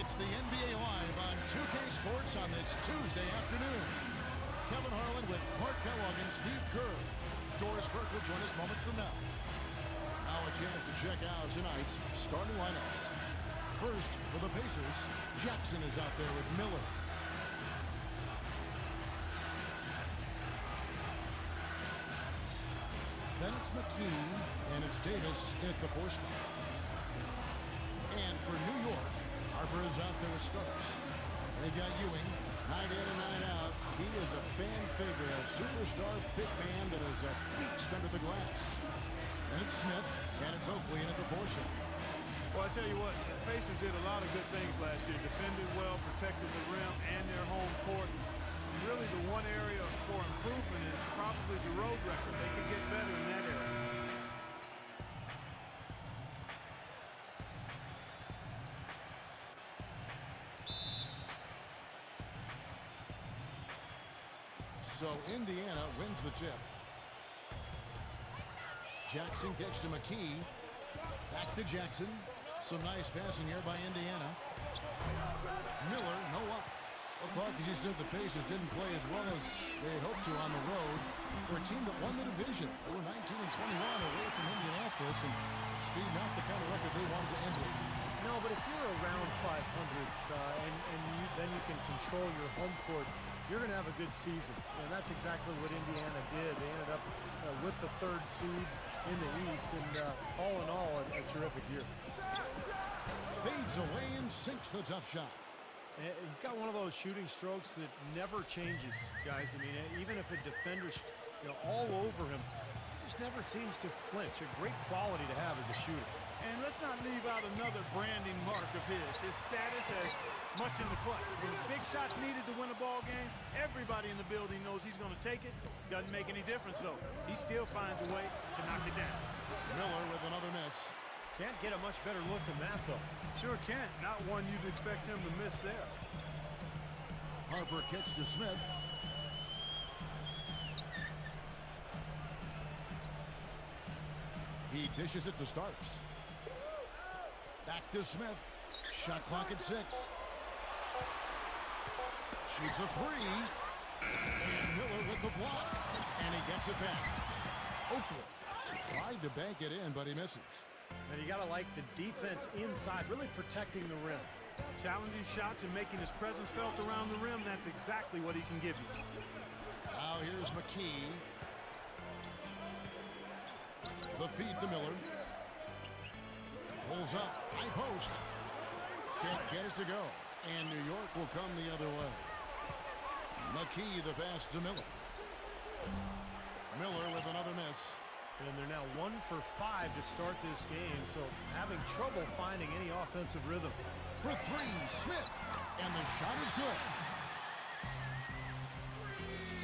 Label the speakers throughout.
Speaker 1: It's the NBA Live on 2K Sports on this Tuesday afternoon. Kevin Harlan with Clark Kellogg and Steve Kerr. Doris Burke will join us moments from now. Now a chance to check out tonight's starting lineups. First, for the Pacers, Jackson is out there with Miller. Then it's McKee, and it's Davis at the 4 spot. And for New York, Harper is out there with Starks. They've got Ewing, night in and night out. He is a fan figure, a superstar big man that is a beast under the glass. And it's Smith, and it's Oakley in at the 4 spot.
Speaker 2: Well, I tell you what, the Pacers did a lot of good things last year. Defended well, protected the rim and their home court. Really, the one area for improvement is probably the road record. They can get better in that area.
Speaker 1: So Indiana wins the tip. Jackson gets to McKee. Back to Jackson. Some nice passing here by Indiana. Miller, no up. Well, Clark, as you said, the Pacers didn't play as well as they had hoped to on the road. For a team that won the division, they were 19-21 away from Indianapolis, and Steve, not the kind of record they wanted to end with.
Speaker 3: No, but if you're around 500 then you can control your home court, you're going to have a good season. And that's exactly what Indiana did. They ended up with the 3rd seed in the East, and all in all, a terrific year.
Speaker 1: Fades away and sinks the tough shot.
Speaker 3: He's got one of those shooting strokes that never changes, guys. I mean, even if a defender's all over him, he just never seems to flinch. A great quality to have as a shooter.
Speaker 2: And let's not leave out another branding mark of his status as much in the clutch. When big shots needed to win a ball game, everybody in the building knows he's going to take it. Doesn't make any difference, though. He still finds a way to knock it down.
Speaker 1: Miller with another miss.
Speaker 3: Can't get a much better look than that, though.
Speaker 2: Sure can't. Not one you'd expect him to miss there.
Speaker 1: Harper kicks to Smith. He dishes it to Starks. Back to Smith. Shot clock at 6. Shoots a 3. And Miller with the block. And he gets it back. Oakley tried to bank it in, but he misses.
Speaker 3: And you got to like the defense inside, really protecting the rim.
Speaker 2: Challenging shots and making his presence felt around the rim, that's exactly what he can give you.
Speaker 1: Now here's McKee. The feed to Miller. Pulls up, high post. Can't get it to go. And New York will come the other way. McKee, the pass to Miller. Miller with another miss.
Speaker 3: And they're now 1 for 5 to start this game, so having trouble finding any offensive rhythm.
Speaker 1: For 3, Smith. And the shot is good.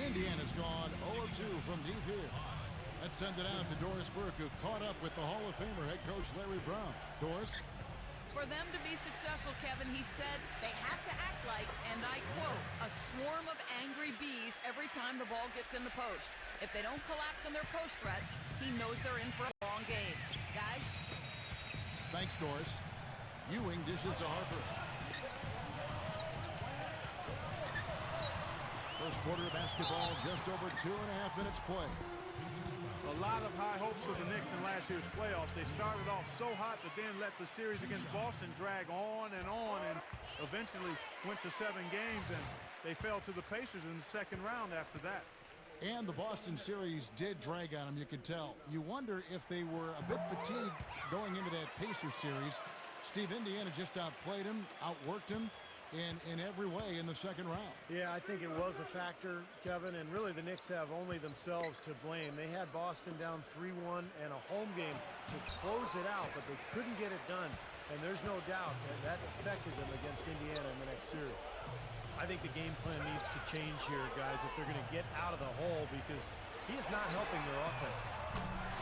Speaker 1: Indiana's gone 0-2 from deep here. Let's send it out to Doris Burke, who caught up with the Hall of Famer head coach Larry Brown. Doris?
Speaker 4: For them to be successful, Kevin, he said they have to act like, and I quote, a swarm of angry bees every time the ball gets in the post. If they don't collapse on their post threats, he knows they're in for a long game. Guys?
Speaker 1: Thanks, Doris. Ewing dishes to Harper. First quarter of basketball, just over 2.5 minutes play.
Speaker 2: A lot of high hopes for the Knicks in last year's playoffs. They started off so hot, but then let the series against Boston drag on, and eventually went to 7 games, and they fell to the Pacers in the 2nd round after that.
Speaker 1: And the Boston series did drag on them, you could tell. You wonder if they were a bit fatigued going into that Pacers series. Steve, Indiana just outplayed him, outworked him in every way in the 2nd round.
Speaker 3: Yeah, I think it was a factor, Kevin, and really the Knicks have only themselves to blame. They had Boston down 3-1 and a home game to close it out, but they couldn't get it done. And there's no doubt that affected them against Indiana in the next series. I think the game plan needs to change here, guys, if they're going to get out of the hole, because he is not helping their offense.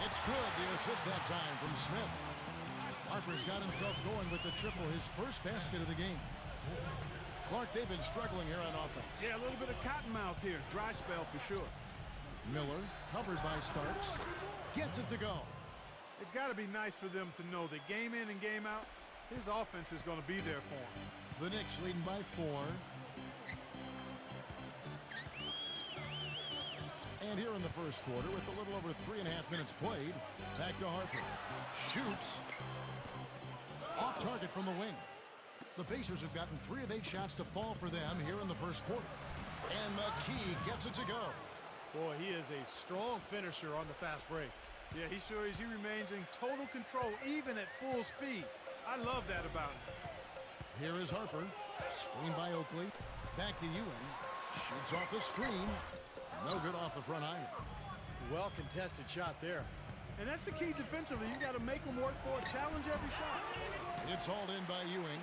Speaker 1: It's good, the assist that time from Smith. Harper's got himself going with the triple, his first basket of the game. Clark, they've been struggling here on offense.
Speaker 2: Yeah, a little bit of cottonmouth here. Dry spell for sure.
Speaker 1: Miller, covered by Starks, gets it to go.
Speaker 2: It's got to be nice for them to know that game in and game out, his offense is going to be there for him.
Speaker 1: The Knicks leading by 4. And here in the first quarter, with a little over 3.5 minutes played, back to Harper. Shoots. Off target from the wing. The Pacers have gotten 3 of 8 shots to fall for them here in the first quarter. And McKee gets it to go.
Speaker 3: Boy, he is a strong finisher on the fast break.
Speaker 2: Yeah, he sure is. He remains in total control, even at full speed. I love that about him.
Speaker 1: Here is Harper. Screen by Oakley. Back to Ewing. Shoots off the screen. No good off the front iron.
Speaker 3: Well contested shot there.
Speaker 2: And that's the key defensively. You got to make them work for it, challenge every shot.
Speaker 1: It's hauled in by Ewing.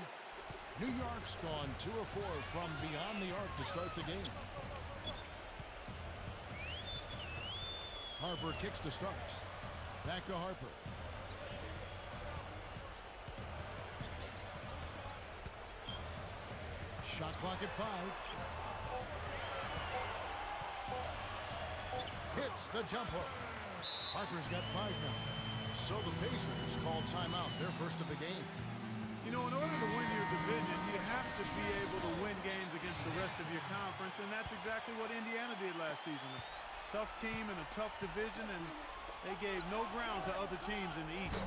Speaker 1: New York's gone 2 of 4 from beyond the arc to start the game. Harper kicks to Starks. Back to Harper. Shot clock at 5. Hits the jump hook. Harper's got 5 now. So the Pacers call timeout, their first of the game.
Speaker 2: You know, in order to win your division, you have to be able to win games against the rest of your conference, and that's exactly what Indiana did last season. A tough team and a tough division, and they gave no ground to other teams in the East.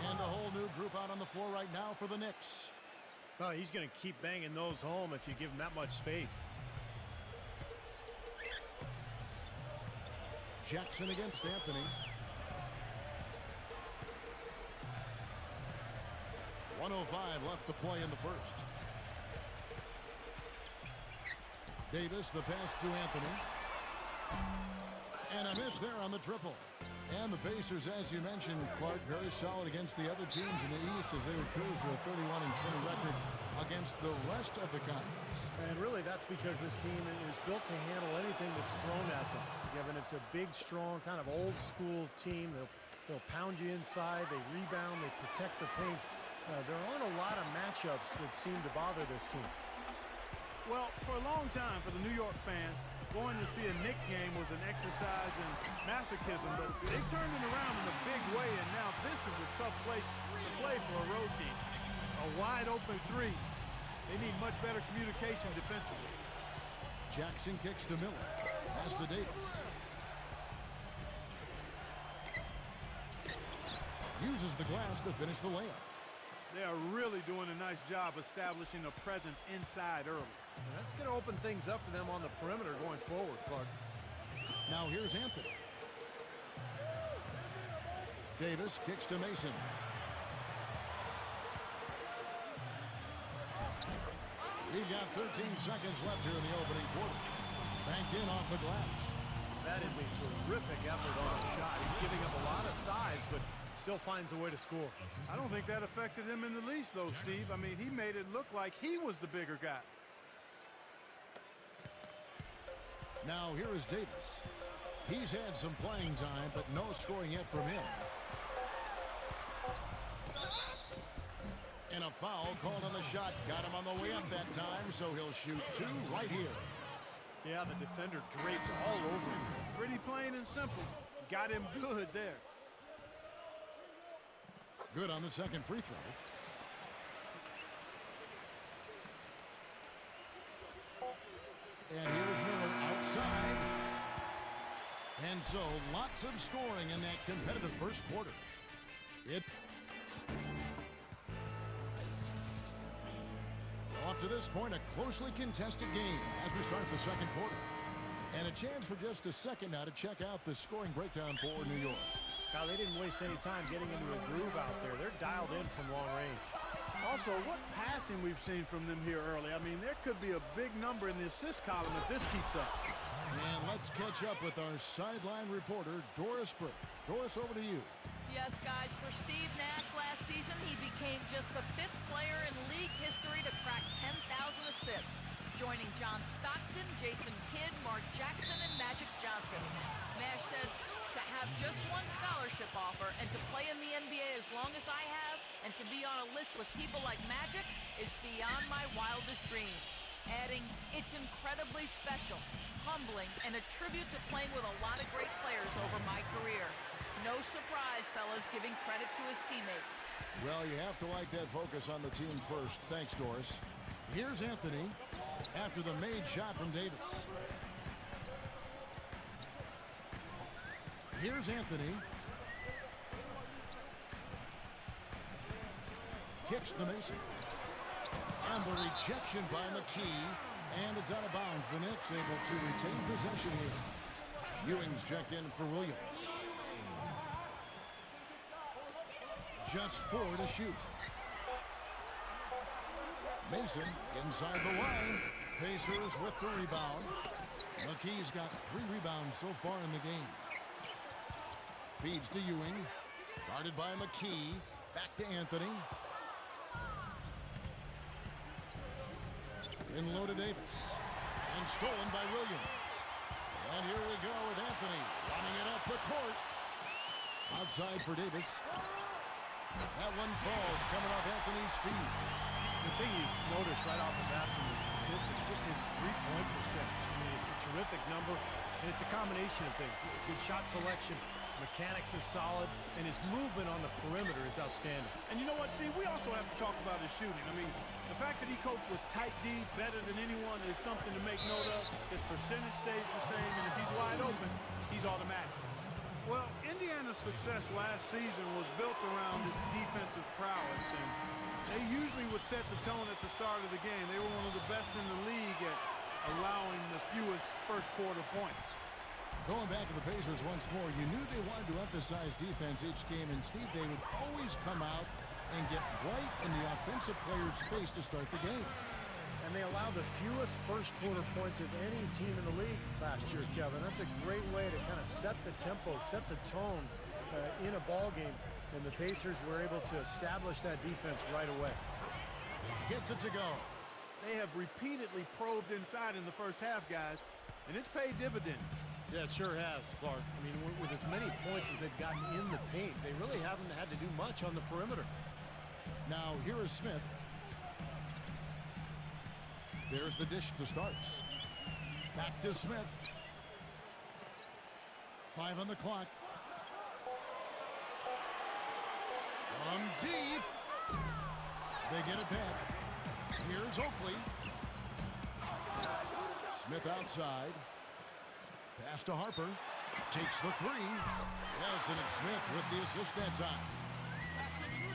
Speaker 1: And a whole new group out on the floor right now for the Knicks.
Speaker 3: Oh, he's going to keep banging those home if you give him that much space.
Speaker 1: Jackson against Anthony. 1:05 left to play in the first. Davis, the pass to Anthony. And a miss there on the triple. And the Pacers, as you mentioned, Clark, very solid against the other teams in the East as they would cruise to a 31-20 record against the rest of the conference.
Speaker 3: And really, that's because this team is built to handle anything that's thrown at them. Given it's a big, strong, kind of old-school team. They'll pound you inside, they rebound, they protect the paint. There aren't a lot of matchups that seem to bother this team.
Speaker 2: Well, for a long time, for the New York fans, going to see a Knicks game was an exercise in masochism, but they've turned it around in a big way, and now this is a tough place to play for a road team. A wide-open 3. They need much better communication defensively.
Speaker 1: Jackson kicks to Miller. Pass to Davis. Uses the glass to finish the layup.
Speaker 2: They are really doing a nice job establishing a presence inside early.
Speaker 3: And that's going to open things up for them on the perimeter going forward, Clark.
Speaker 1: Now here's Anthony. Davis kicks to Mason. We've got 13 seconds left here in the opening quarter. Banked in off the glass.
Speaker 3: That is a terrific effort on the shot. He's giving up a lot of size, but still finds a way to score.
Speaker 2: I don't think that affected him in the least, though, Steve. I mean, he made it look like he was the bigger guy.
Speaker 1: Now here is Davis. He's had some playing time, but no scoring yet from him. And a foul called on the shot. Got him on the way up that time, so he'll shoot 2 right here.
Speaker 3: Yeah, the defender draped all over him.
Speaker 2: Pretty plain and simple. Got him good there.
Speaker 1: Good on the second free throw. And here's Miller outside. And so lots of scoring in that competitive first quarter. Up to this point, a closely contested game as we start the second quarter. And a chance for just a second now to check out the scoring breakdown for New York.
Speaker 3: Now, they didn't waste any time getting into a groove out there. They're dialed in from long range.
Speaker 2: Also, what passing we've seen from them here early. I mean, there could be a big number in the assist column if this keeps up.
Speaker 1: And let's catch up with our sideline reporter, Doris Burke. Doris, over to you.
Speaker 4: Yes, guys, for Steve Nash last season, he became just the 5th player in league history to crack 10,000 assists, joining John Stockton, Jason Kidd, Mark Jackson, and Magic Johnson. Nash said, to have just one scholarship offer and to play in the NBA as long as I have and to be on a list with people like Magic is beyond my wildest dreams. Adding, it's incredibly special, humbling, and a tribute to playing with a lot of great players over my career. No surprise, fellas, giving credit to his teammates.
Speaker 1: Well, you have to like that focus on the team first. Thanks, Doris. Here's Anthony after the made shot from Davis. Here's Anthony. Kicks to Mason. And the rejection by McKee. And it's out of bounds. The Knicks able to retain possession here. Ewing's checked in for Williams. Just 4 to shoot. Mason inside the line. Pacers with the rebound. McKee's got 3 rebounds so far in the game. Feeds to Ewing. Guarded by McKee. Back to Anthony. In low to Davis. And stolen by Williams. And here we go with Anthony. Running it up the court. Outside for Davis. That one falls coming off Anthony's feet.
Speaker 3: The thing you notice right off the bat from the statistics, just his three-point percentage. I mean, it's a terrific number, and it's a combination of things. Good shot selection, his mechanics are solid, and his movement on the perimeter is outstanding.
Speaker 2: And you know what, Steve? We also have to talk about his shooting. I mean, the fact that he copes with tight D better than anyone is something to make note of. His percentage stays the same, and if he's wide open, he's automatic. Well, Indiana's success last season was built around its defensive prowess, and they usually would set the tone at the start of the game. They were one of the best in the league at allowing the fewest first-quarter points.
Speaker 1: Going back to the Pacers once more, you knew they wanted to emphasize defense each game, and Steve, they would always come out and get right in the offensive player's face to start the game.
Speaker 3: And they allowed the fewest first-quarter points of any team in the league last year, Kevin. That's a great way to kind of set the tempo, set the tone in a ball game. And the Pacers were able to establish that defense right away.
Speaker 1: Gets it to go.
Speaker 2: They have repeatedly probed inside in the first half, guys, and it's paid dividends.
Speaker 3: Yeah, it sure has, Clark. I mean, with as many points as they've gotten in the paint, they really haven't had to do much on the perimeter.
Speaker 1: Now, here is Smith. There's the dish to starts. Back to Smith. 5 on the clock. From deep. They get it back. Here's Oakley. Smith outside. Pass to Harper. Takes the 3. Yes, and it's Smith with the assist that time.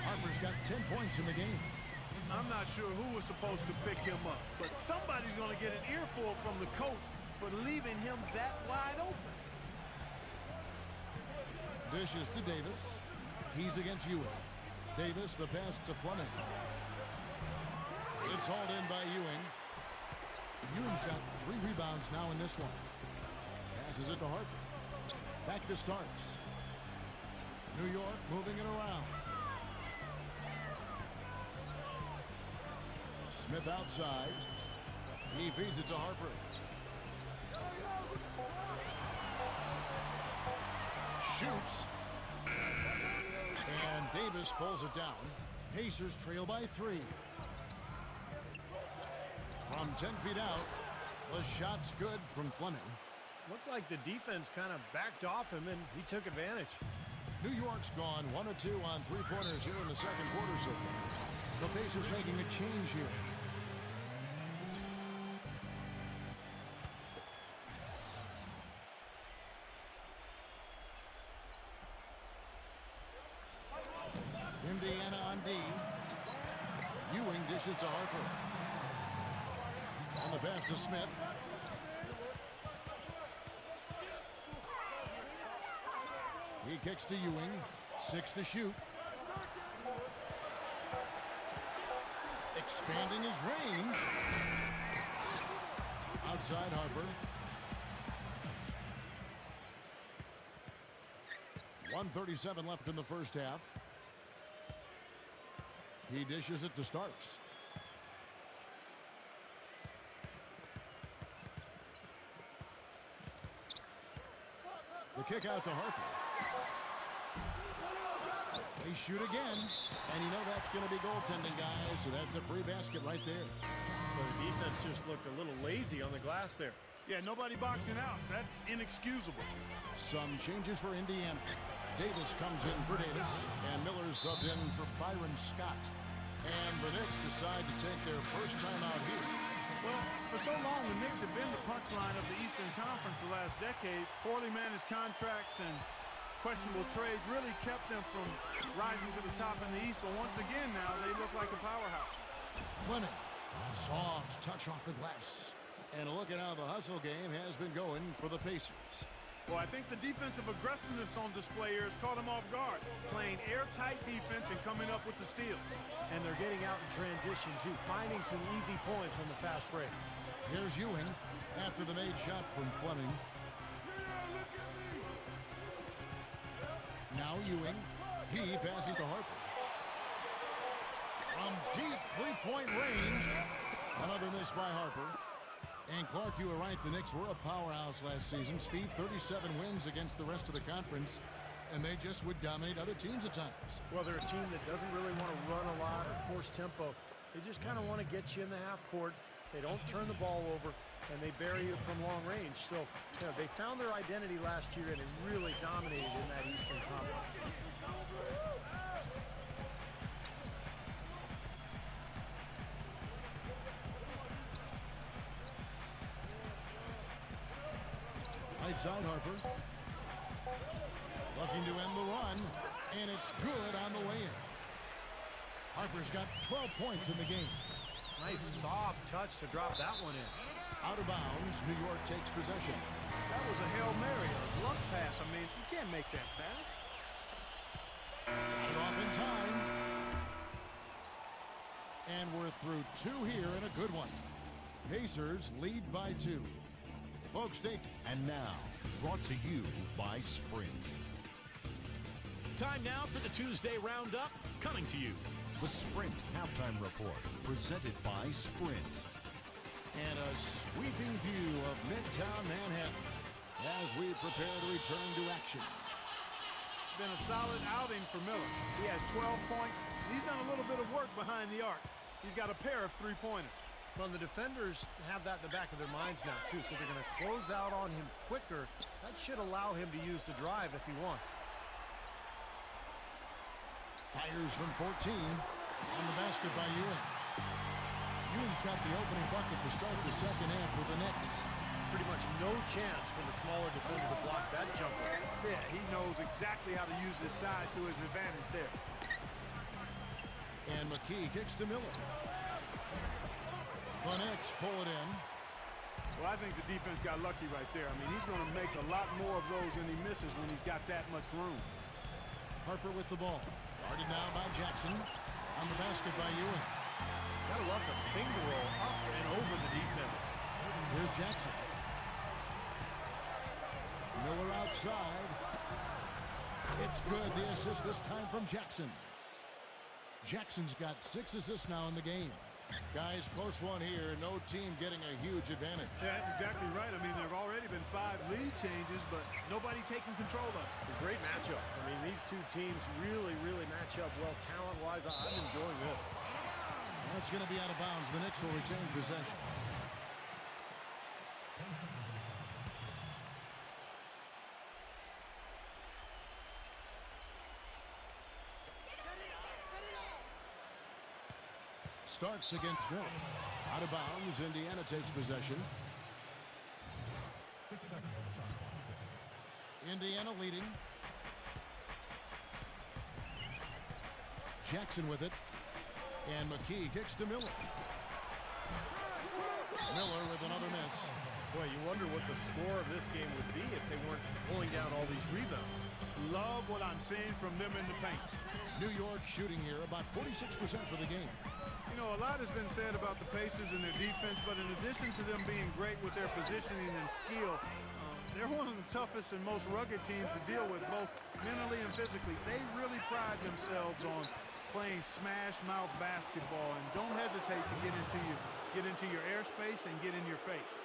Speaker 1: Harper's got 10 points in the game.
Speaker 2: I'm not sure who was supposed to pick him up, but somebody's going to get an earful from the coach for leaving him that wide open.
Speaker 1: Dishes to Davis. He's against Ewing. Davis, the pass to Fleming. It's hauled in by Ewing. Ewing's got 3 rebounds now in this one. Passes it to Harper. Back to Starks. New York moving it around. Smith outside. He feeds it to Harper. Shoots. And Davis pulls it down. Pacers trail by 3. From 10 feet out, the shot's good from Fleming.
Speaker 3: Looked like the defense kind of backed off him, and he took advantage.
Speaker 1: New York's gone 1 of 2 on 3-pointers here in the second quarter so far. The Pacers making a change here. Indiana on D. Ewing dishes to Harper. On the pass to Smith. He kicks to Ewing. 6 to shoot. Expanding his range. Outside Harper. 1:37 left in the first half. He dishes it to Starks. The kick out to Harper. They shoot again, and you know that's going to be goaltending, guys, so that's a free basket right there.
Speaker 3: Well, the defense just looked a little lazy on the glass there.
Speaker 2: Yeah, nobody boxing out. That's inexcusable.
Speaker 1: Some changes for Indiana. Davis comes in for Davis, and Miller subbed in for Byron Scott. And the Knicks decide to take their first time out here.
Speaker 2: Well, for so long, the Knicks have been the punchline of the Eastern Conference the last decade. Poorly managed contracts and questionable trades really kept them from rising to the top in the East. But once again now, they look like a powerhouse.
Speaker 1: Fleming, soft touch off the glass. And look at how the hustle game has been going for the Pacers.
Speaker 2: Well, I think the defensive aggressiveness on display here has caught them off guard. Playing airtight defense and coming up with the steals.
Speaker 3: And they're getting out in transition, too, finding some easy points on the fast break.
Speaker 1: Here's Ewing after the made shot from Fleming. Now Ewing. He passes to Harper. From deep three-point range. Another miss by Harper. And Clark, you were right. The Knicks were a powerhouse last season. Steve, 37 wins against the rest of the conference. And they just would dominate other teams at times.
Speaker 3: Well, they're a team that doesn't really want to run a lot or force tempo. They just kind of want to get you in the half court. They don't turn the ball over, and they bury you from long range. So, you know, they found their identity last year, and it really dominated in that Eastern Conference.
Speaker 1: Right side, Harper. Looking to end the run, and it's good on the way in. Harper's got 12 points in the game.
Speaker 3: Nice soft touch to drop that one in.
Speaker 1: Out of bounds, New York takes possession.
Speaker 2: That was a Hail Mary, a glove pass. I mean, you can't make that pass.
Speaker 1: Got it off in time. And we're through two here and a good one. Pacers lead by 2. Folks, take.
Speaker 5: And now, brought to you by Sprint.
Speaker 6: Time now for the Tuesday Roundup, coming to you.
Speaker 5: The Sprint Halftime Report, presented by Sprint.
Speaker 1: And a sweeping view of Midtown Manhattan as we prepare to return to action.
Speaker 2: Been a solid outing for Miller. He has 12 points. He's done a little bit of work behind the arc. He's got a pair of three-pointers.
Speaker 3: Well, the defenders have that in the back of their minds now, too, so they're going to close out on him quicker. That should allow him to use the drive if he wants.
Speaker 1: Fires from 14. On the basket by Ewing. Ewing's got the opening bucket to start the second half for the Knicks.
Speaker 3: Pretty much no chance for the smaller defender to block that jumper.
Speaker 2: Yeah, he knows exactly how to use his size to his advantage there.
Speaker 1: And McKee kicks to Miller. The Knicks pull it in.
Speaker 2: Well, I think the defense got lucky right there. I mean, he's going to make a lot more of those than he misses when he's got that much room.
Speaker 1: Harper with the ball. Guarded now by Jackson. On the basket by Ewing.
Speaker 3: Gotta love the finger roll up and over the defense.
Speaker 1: Here's Jackson. Miller outside. It's good. The assist this time from Jackson. Jackson's got 6 assists now in the game. Guys, close one here. No team getting a huge advantage.
Speaker 2: Yeah, that's exactly right. I mean, there have already been 5 lead changes, but nobody taking control of it.
Speaker 3: A great matchup. I mean, these two teams really match up well talent-wise. I'm enjoying this.
Speaker 1: That's going to be out of bounds. The Knicks will retain possession. Starks against Miller. Out of bounds. Indiana takes possession.
Speaker 7: 6 seconds on the shot clock.
Speaker 1: Indiana leading. Jackson with it. And McKee kicks to Miller. Miller with another miss.
Speaker 3: Boy, you wonder what the score of this game would be if they weren't pulling down all these rebounds.
Speaker 2: Love what I'm seeing from them in the paint.
Speaker 1: New York shooting here about 46% for the game.
Speaker 2: You know, a lot has been said about the Pacers and their defense, but in addition to them being great with their positioning and skill, they're one of the toughest and most rugged teams to deal with, both mentally and physically. They really pride themselves on playing smash-mouth basketball, and don't hesitate to get into your airspace and get in your face.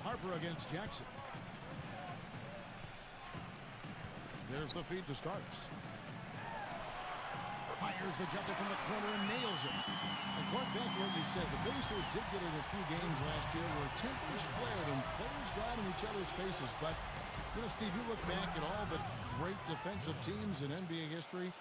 Speaker 1: Harper against Jackson. There's the feed to Starks. Fires the jumper from the corner and nails it. And Clark, back to what you said, the Pacers did get in a few games last year where tempers flared and players got in each other's faces, but You know, Steve, you look back at all the great defensive teams in NBA history,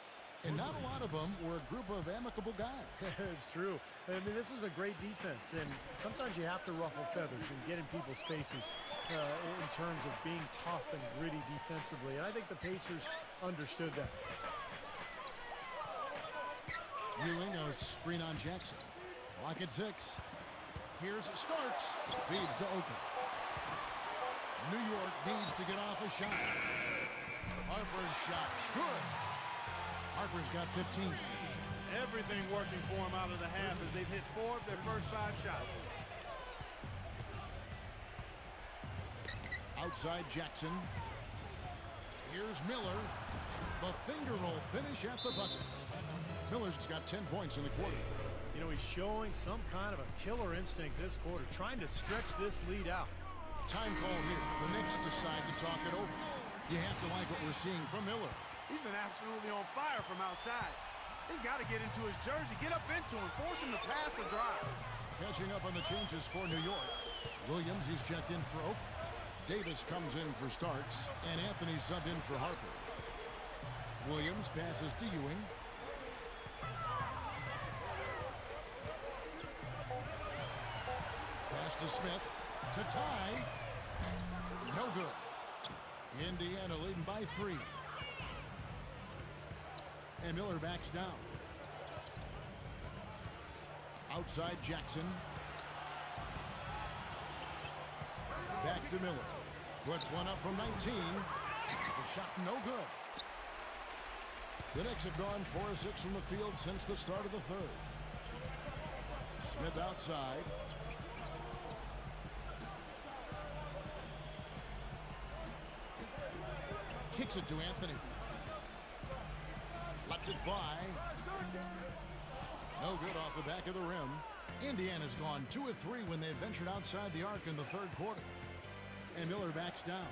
Speaker 1: and not a lot of them were a group of amicable guys.
Speaker 3: It's true. I mean, this was a great defense, and sometimes you have to ruffle feathers and get in people's faces in terms of being tough and gritty defensively, and I think the Pacers understood that.
Speaker 1: Ewing, a screen on Jackson. Clock at 6. Here's Starks. Feeds to Oakland. New York needs to get off a shot. Harper's shot's good. Harper's got 15.
Speaker 2: Everything working for them out of the half as they've hit 4 of their first 5 shots.
Speaker 1: Outside Jackson. Here's Miller. The finger roll finish at the bucket. Miller's got 10 points in the quarter.
Speaker 3: You know, he's showing some kind of a killer instinct this quarter, trying to stretch this lead out.
Speaker 1: Time call here. The Knicks decide to talk it over. You have to like what we're seeing from Miller.
Speaker 2: He's been absolutely on fire from outside. They've got to get into his jersey, get up into him, force him to pass or drive.
Speaker 1: Catching up on the changes for New York. Williams, he's checked in for Oakland. Davis comes in for Starks, and Anthony subbed in for Harper. Williams passes to Ewing. Pass to Smith. To tie. No good. Indiana leading by 3. And Miller backs down. Outside Jackson. Back to Miller. Puts one up from 19. The shot no good. The Knicks have gone 4 of 6 from the field since the start of the third. Smith outside. Kicks it to Anthony. Lets it fly. No good off the back of the rim. Indiana's gone 2 of 3 when they ventured outside the arc in the third quarter. And Miller backs down.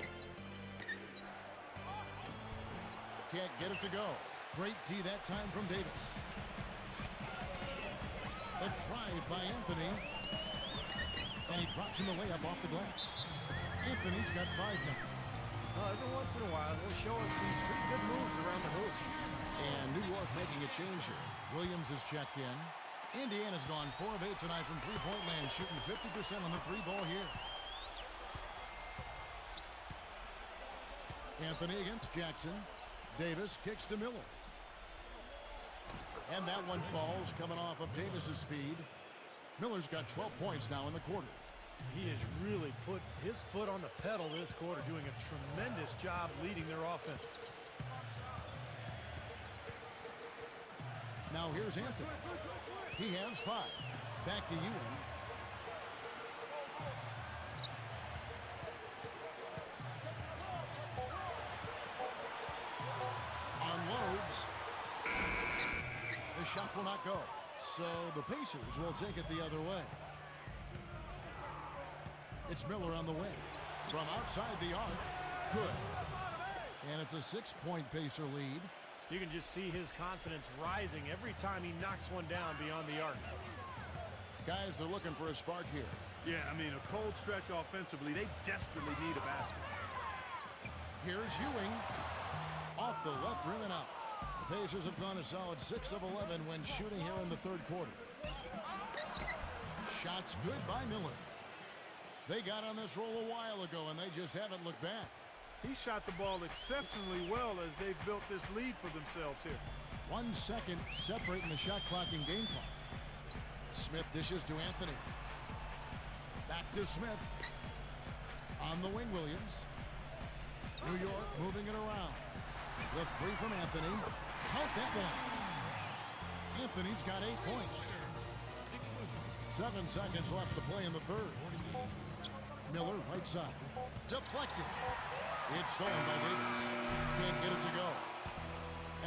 Speaker 1: Can't get it to go. Great D that time from Davis. The drive by Anthony. And he drops in the layup off the glass. Anthony's got 5 now.
Speaker 3: Every once in a while, he'll show us these pretty good moves around the hoop.
Speaker 1: And New York making a change here. Williams is checked in. Indiana's gone 4 of 8 tonight from three-point land, shooting 50% on the 3-ball here. Anthony against Jackson. Davis kicks to Miller. And that one falls, coming off of Davis's feed. Miller's got 12 points now in the quarter.
Speaker 3: He has really put his foot on the pedal this quarter, doing a tremendous job leading their offense.
Speaker 1: Now here's Anthony. He has 5. Back to Ewing. Unloads. The shot will not go. So the Pacers will take it the other way. It's Miller on the wing. From outside the arc. Good. And it's a 6-point Pacer lead.
Speaker 3: You can just see his confidence rising every time he knocks one down beyond the arc.
Speaker 1: Guys are looking for a spark here.
Speaker 2: Yeah, I mean, a cold stretch offensively. They desperately need a basket.
Speaker 1: Here's Ewing. Off the left rim and out. The Pacers have gone a solid 6 of 11 when shooting here in the third quarter. Shots good by Miller. They got on this roll a while ago, and they just haven't looked back.
Speaker 2: He shot the ball exceptionally well as they've built this lead for themselves here.
Speaker 1: 1 second separating the shot clock and game clock. Smith dishes to Anthony. Back to Smith. On the wing, Williams. New York moving it around. The 3 from Anthony. Count that one. Anthony's got 8 points. 7 seconds left to play in the third. Miller, right side. Deflected. It's stolen by Davis. Can't get it to go.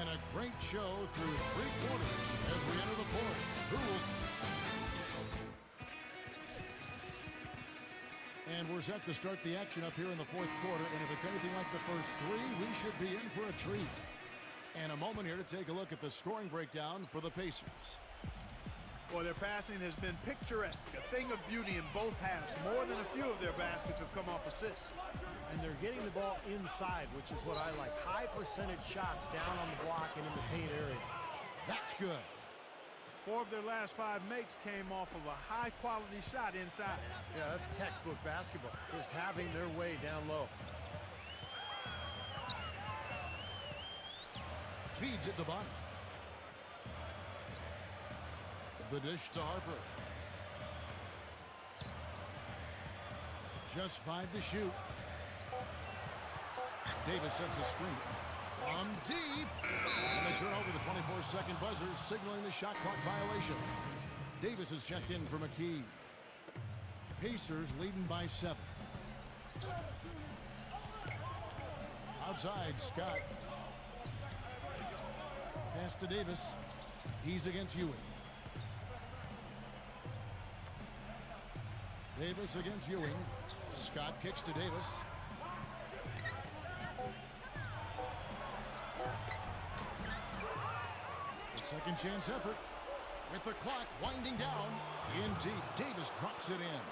Speaker 1: And a great show through 3 quarters as we enter the fourth. And we're set to start the action up here in the fourth quarter. And if it's anything like the first 3, we should be in for a treat. And a moment here to take a look at the scoring breakdown for the Pacers.
Speaker 2: Boy, their passing has been picturesque, a thing of beauty in both halves. More than a few of their baskets have come off assists.
Speaker 3: and they're getting the ball inside, which is what I like. High percentage shots down on the block and in the paint area.
Speaker 1: That's good.
Speaker 2: 4 of their last 5 makes came off of a high-quality shot inside.
Speaker 3: Yeah, that's textbook basketball, just having their way down low.
Speaker 1: Feeds it to Bonnie. The dish to Harper. Just 5 to shoot. Davis sets a screen. From deep. And they turn over the 24-second buzzer, signaling the shot clock violation. Davis is checked in for McKee. Pacers leading by 7. Outside, Scott. Pass to Davis. He's against Ewing. Davis against Ewing. Scott kicks to Davis. The second chance effort. With the clock winding down. In deep. Davis drops it in.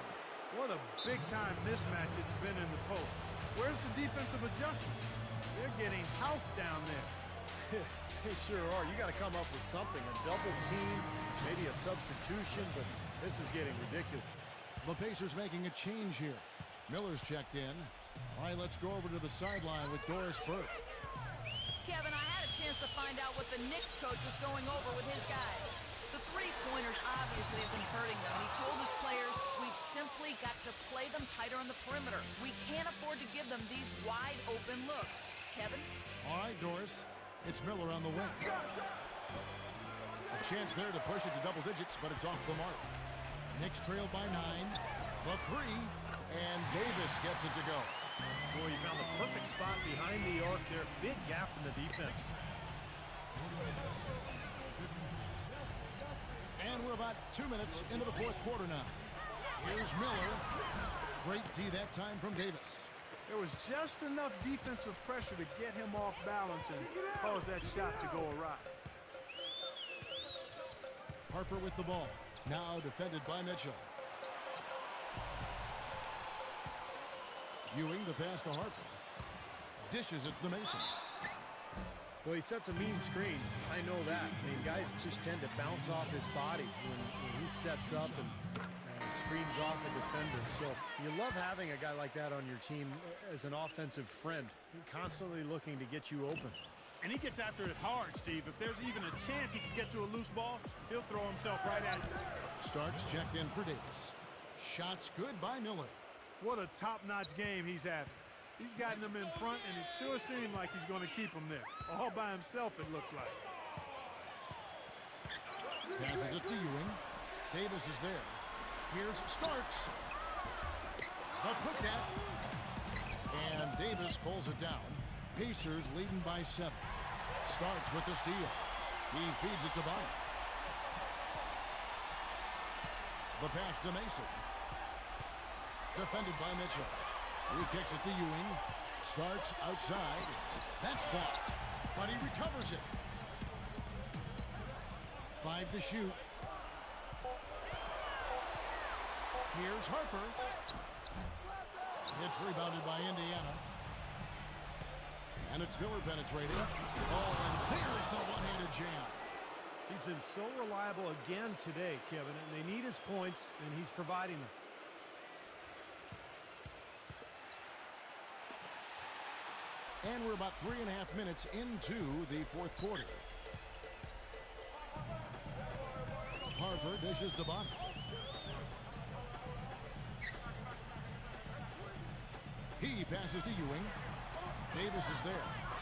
Speaker 2: What a big-time mismatch it's been in the post. Where's the defensive adjustment? They're getting housed down there.
Speaker 3: They sure are. You got to come up with something. A double team, maybe a substitution, but this is getting ridiculous.
Speaker 1: The Pacers making a change here. Miller's checked in. All right, let's go over to the sideline with Doris Burke.
Speaker 4: Kevin, I had a chance to find out what the Knicks coach was going over with his guys. The three-pointers obviously have been hurting them. He told his players, we've simply got to play them tighter on the perimeter. We can't afford to give them these wide-open looks. Kevin?
Speaker 1: All right, Doris. It's Miller on the wing. A chance there to push it to double digits, but it's off the mark. Knicks trailed by 9. The 3. And Davis gets it to go.
Speaker 3: Boy, you found the perfect spot behind the arc there. Big gap in the defense.
Speaker 1: And we're about 2 minutes into the 4th quarter now. Here's Miller. Great D that time from Davis.
Speaker 2: There was just enough defensive pressure to get him off balance and cause that shot to go awry.
Speaker 1: Harper with the ball. Now defended by Mitchell. Ewing the pass to Harper. Dishes it to Mason.
Speaker 3: Well, he sets a mean screen. I know that. I mean, guys just tend to bounce off his body when he sets up and screens off a defender. So you love having a guy like that on your team as an offensive friend, constantly looking to get you open.
Speaker 2: And he gets after it hard, Steve. If there's even a chance he could get to a loose ball, he'll throw himself right at it.
Speaker 1: Starks checked in for Davis. Shots good by Miller.
Speaker 2: What a top-notch game he's having. He's gotten them in front, and it sure seemed like he's going to keep them there. All by himself, it looks like.
Speaker 1: Passes it to Ewing. Davis is there. Here's Starks. The quick net. And Davis pulls it down. Pacers leading by 7. Starks with the steal. He feeds it to Bonnie. The pass to Mason. Defended by Mitchell. He kicks it to Ewing. Starks outside. That's blocked. But he recovers it. 5 to shoot. Here's Harper. It's rebounded by Indiana. And it's Miller penetrating. Oh, and there's the one-handed jam.
Speaker 3: He's been so reliable again today, Kevin, and they need his points, and he's providing them.
Speaker 1: And we're about 3.5 minutes into the 4th quarter. Harper dishes to Bonnie. He passes to Ewing. Davis is there.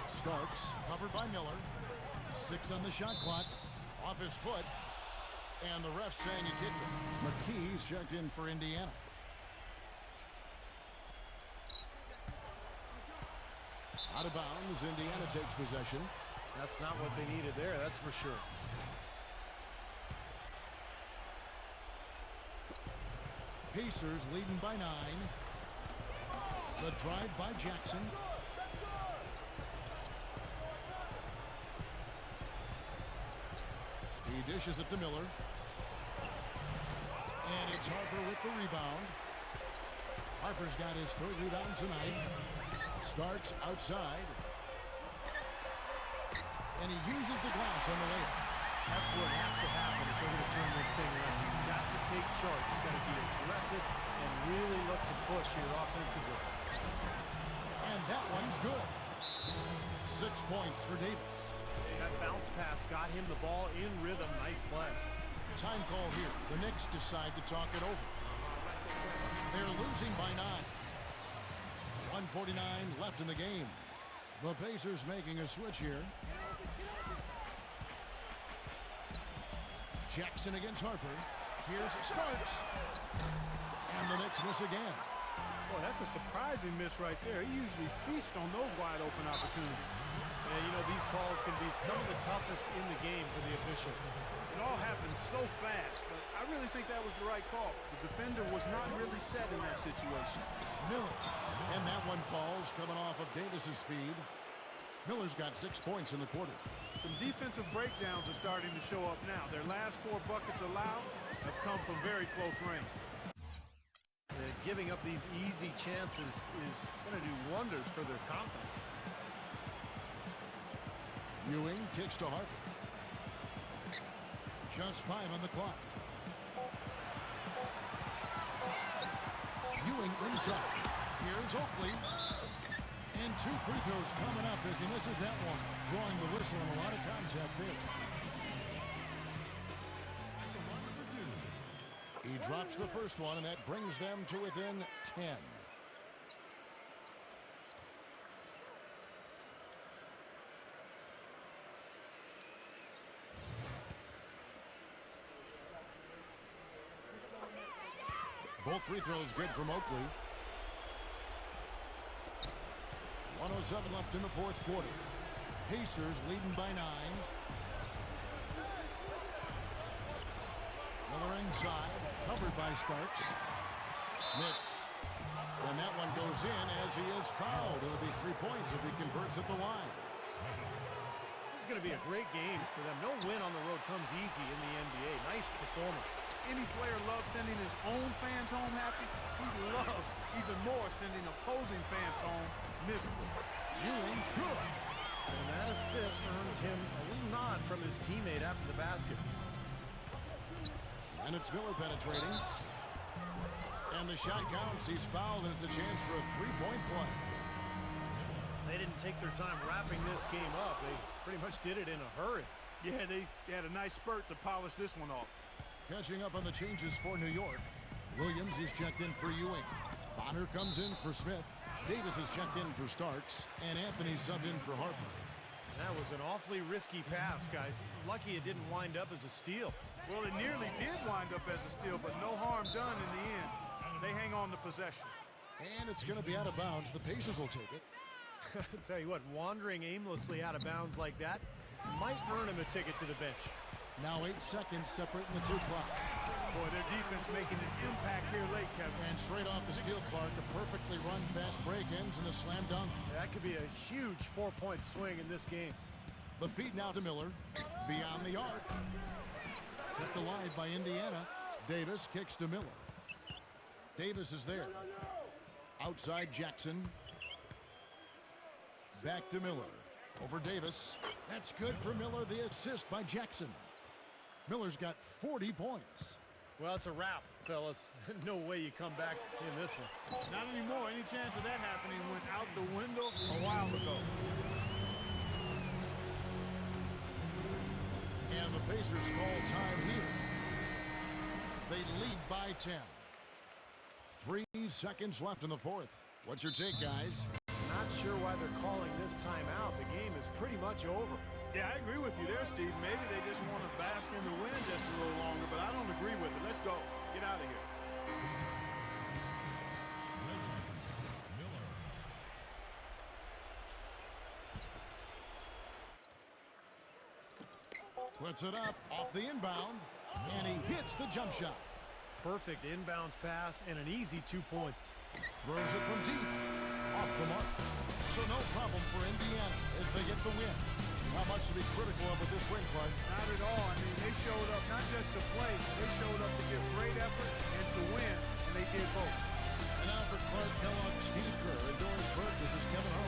Speaker 1: Starks covered by Miller. 6 on the shot clock. Off his foot. And the ref saying he kicked him. McKee's checked in for Indiana. Out of bounds, Indiana takes possession.
Speaker 3: That's not what they needed there, that's for sure.
Speaker 1: Pacers leading by 9. The drive by Jackson. He dishes it to Miller. And it's Harper with the rebound. Harper's got his third rebound tonight. Starks outside. And he uses the glass on the layup.
Speaker 3: That's what has to happen if they're going to turn this thing around. He's got to take charge. He's got to be aggressive and really look to push here offensively.
Speaker 1: And that one's good. 6 points for Davis.
Speaker 3: That bounce pass got him the ball in rhythm. Nice play.
Speaker 1: Time call here. The Knicks decide to talk it over. They're losing by 9. 1:49 left in the game. The Pacers making a switch here. Jackson against Harper. Here's Starks. And the Knicks miss again.
Speaker 2: Boy, that's a surprising miss right there. He usually feasts on those wide open opportunities.
Speaker 3: Yeah, you know, these calls can be some of the toughest in the game for the officials.
Speaker 2: It all happened so fast, but I really think that was the right call. The defender was not really set in that situation.
Speaker 1: Miller. And that one falls coming off of Davis's feed. Miller's got 6 points in the quarter.
Speaker 2: Some defensive breakdowns are starting to show up now. Their last 4 buckets allowed have come from very close range.
Speaker 3: Giving up these easy chances is going to do wonders for their confidence.
Speaker 1: Ewing kicks to Harper. Just 5 on the clock. Ewing inside. Here's Oakley. And 2 free throws coming up as he misses that one. Drawing the whistle and a lot of contact missed. He drops the first one, and that brings them to within 10. Both free throws good from Oakley. 1:07 left in the fourth quarter. Pacers leading by 9. Miller inside, covered by Starks. Smits. And that one goes in as he is fouled. It'll be 3 points if he converts at the line.
Speaker 3: This is going to be a great game for them. No win on the road comes easy in the NBA. Nice performance.
Speaker 2: Any player loves sending his own fans home happy. He loves even more sending opposing fans home miserable.
Speaker 1: Ewing, good.
Speaker 3: And that assist earned him a little nod from his teammate after the basket.
Speaker 1: And it's Miller penetrating. And the shot counts. He's fouled, and it's a chance for a 3-point play.
Speaker 3: They didn't take their time wrapping this game up. They pretty much did it in a hurry.
Speaker 2: Yeah, they had a nice spurt to polish this one off.
Speaker 1: Catching up on the changes for New York. Williams is checked in for Ewing. Bonner comes in for Smith. Davis is checked in for Starks. And Anthony subbed in for Harper.
Speaker 3: That was an awfully risky pass, guys. Lucky it didn't wind up as a steal.
Speaker 2: Well, it nearly did wind up as a steal, but no harm done in the end. They hang on to possession.
Speaker 1: And it's going to be out of bounds. The Pacers will take it.
Speaker 3: I tell you what, wandering aimlessly out of bounds like that might earn him a ticket to the bench.
Speaker 1: Now 8 seconds separating the 2 clocks.
Speaker 2: Boy, their defense making an impact here late, Kevin.
Speaker 1: And straight off the steal, Clark, a perfectly run fast break ends in a slam dunk.
Speaker 3: That could be a huge 4-point swing in this game.
Speaker 1: The feed now to Miller. Beyond the arc. Kept alive by Indiana. Davis kicks to Miller. Davis is there. Outside Jackson. Back to Miller. Over Davis. That's good for Miller. The assist by Jackson. Miller's got 40 points.
Speaker 3: Well, it's a wrap, fellas. No way you come back in this one.
Speaker 2: Not anymore. Any chance of that happening went out the window a while ago.
Speaker 1: And the Pacers call time here. They lead by 10. 3 seconds left in the fourth. What's your take, guys?
Speaker 3: Not sure why they're calling this timeout. The game is pretty much over.
Speaker 2: Yeah, I agree with you there, Steve. Maybe they just want to bask in the wind just a little longer, but I don't agree with it. Let's go. Get out of here.
Speaker 1: Puts it up off the inbound, and he hits the jump shot.
Speaker 3: Perfect inbounds pass and an easy 2 points.
Speaker 1: Throws it from deep, off the mark. So no problem for Indiana as they get the win. Not much to be critical of with this win, Clark.
Speaker 2: Not at all. I mean, they showed up not just to play, they showed up to give great effort and to win, and they did both.
Speaker 1: And now for Clark, Kellogg, Steve Kerr, and Doris Burke. This is Kevin Harlan.